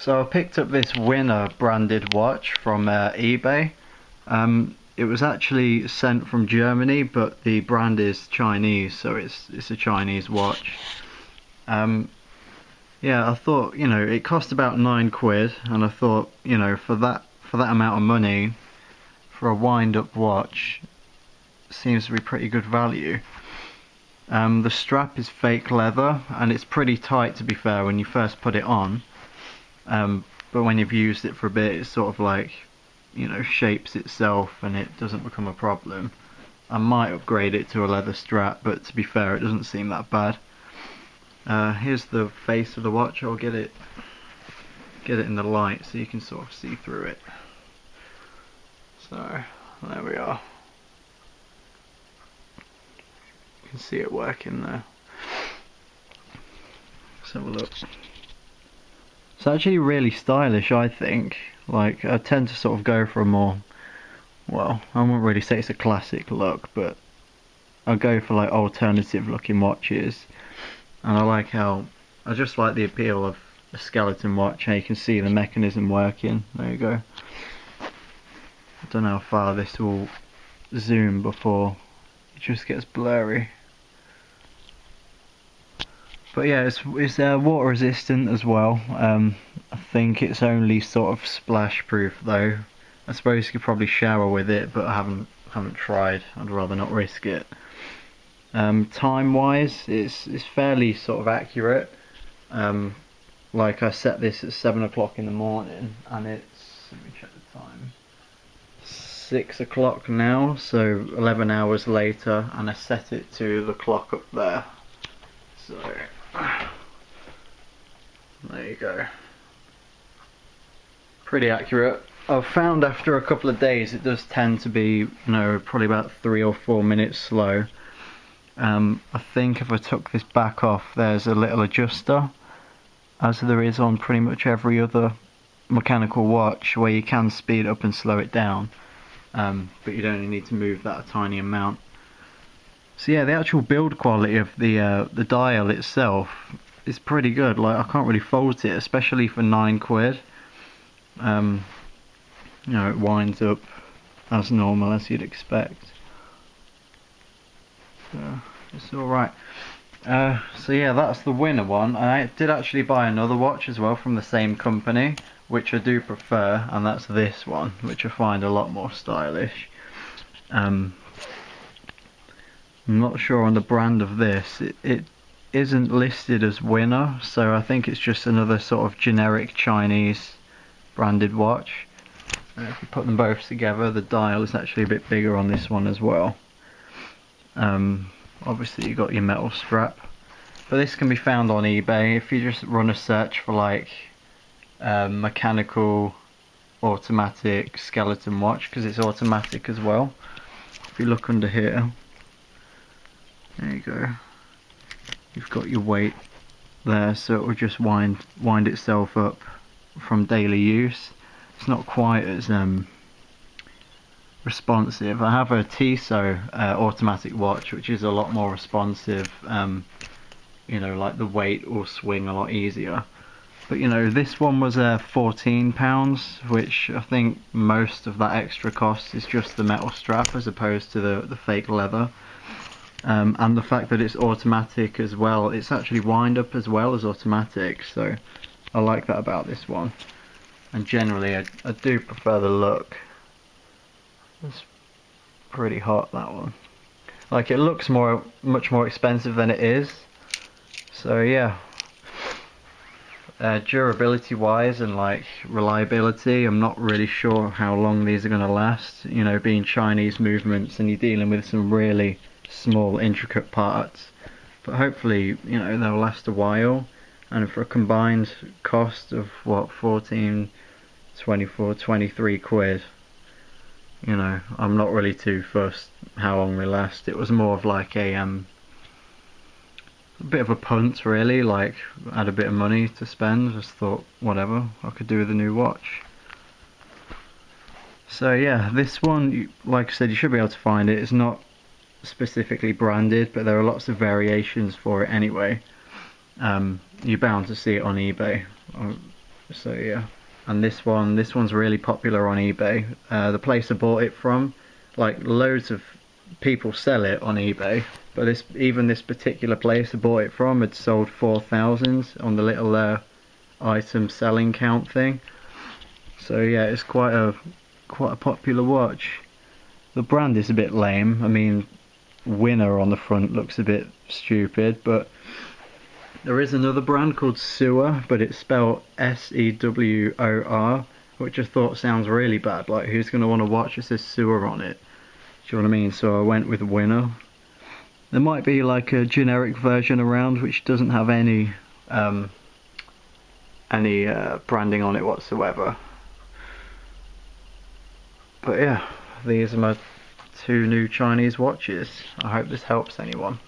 So I picked up this Winner branded watch from eBay. It was actually sent from Germany, but the brand is Chinese, so it's a Chinese watch. Yeah, I thought, it cost about £9, and I thought, for that amount of money, for a wind-up watch, seems to be pretty good value. The strap is fake leather, and it's pretty tight, to be fair, when you first put it on. But when you've used it for a bit, it sort of like, shapes itself and it doesn't become a problem. I might upgrade it to a leather strap, but to be fair, it doesn't seem that bad. Here's the face of the watch. I'll get it in the light so you can sort of see through it. So there we are. You can see it working there. Let's have a look. It's actually really stylish, I think. Like, I tend to sort of go for a more, well, I wouldn't really say it's a classic look, but I go for like alternative looking watches. And I just like the appeal of a skeleton watch, and you can see the mechanism working. There you go. I don't know how far this will zoom before it just gets blurry. But yeah, it's water resistant as well. I think it's only sort of splash proof though. I suppose you could probably shower with it, but I haven't tried. I'd rather not risk it. Time wise, it's fairly sort of accurate. Like I set this at 7 o'clock in the morning, and it's, let me check the time, 6 o'clock now, so 11 hours later, and I set it to the clock up there. So there you go. Pretty accurate. I've found after a couple of days it does tend to be, probably about 3 or 4 minutes slow. I think if I took this back off, there's a little adjuster, as there is on pretty much every other mechanical watch, where you can speed up and slow it down, but you'd only need to move that a tiny amount. So yeah, the actual build quality of the dial itself is pretty good. Like, I can't really fault it, especially for £9. It winds up as normal as you'd expect. So it's alright. So yeah, that's the Winner one. I did actually buy another watch as well from the same company, which I do prefer, and that's this one, which I find a lot more stylish. I'm not sure on the brand of this. It isn't listed as Winner, so I think it's just another sort of generic Chinese branded watch. If you put them both together, the dial is actually a bit bigger on this one as well. Obviously you got your metal strap, but this can be found on eBay if you just run a search for like mechanical automatic skeleton watch, because it's automatic as well. If you look under here, there you go, you've got your weight there, so it will just wind itself up from daily use. It's not quite as responsive. I have a Tissot automatic watch, which is a lot more responsive. Like the weight will swing a lot easier. But this one was £14, which I think most of that extra cost is just the metal strap as opposed to the fake leather. And the fact that it's automatic as well. It's actually wind up as well as automatic, so I like that about this one. And generally I do prefer the look. It's pretty hot, that one. Like, it looks much more expensive than it is. So yeah. Durability wise and like reliability, I'm not really sure how long these are going to last. Being Chinese movements, and you're dealing with some really small intricate parts. But hopefully, they'll last a while. And for a combined cost of what, 14, 24, 23 quid, I'm not really too fussed how long they last. It was more of like a bit of a punt, really. Like, I had a bit of money to spend, just thought whatever I could do with a new watch. So yeah, this one, like I said, you should be able to find it. It's not specifically branded, but there are lots of variations for it anyway. You're bound to see it on eBay. So yeah, and this one's really popular on eBay. The place I bought it from, like loads of people sell it on eBay, but even this particular place I bought it from had sold 4,000 on the little item selling count thing. So yeah, it's quite a popular watch. The brand is a bit lame. I mean, Winner on the front looks a bit stupid, but there is another brand called Sewer, but it's spelled Sewor, which I thought sounds really bad. Like, who's going to want to watch that says Sewer on it? Do you know what I mean? So I went with Winner. There might be like a generic version around which doesn't have any branding on it whatsoever. But yeah, these are my two new Chinese watches. I hope this helps anyone.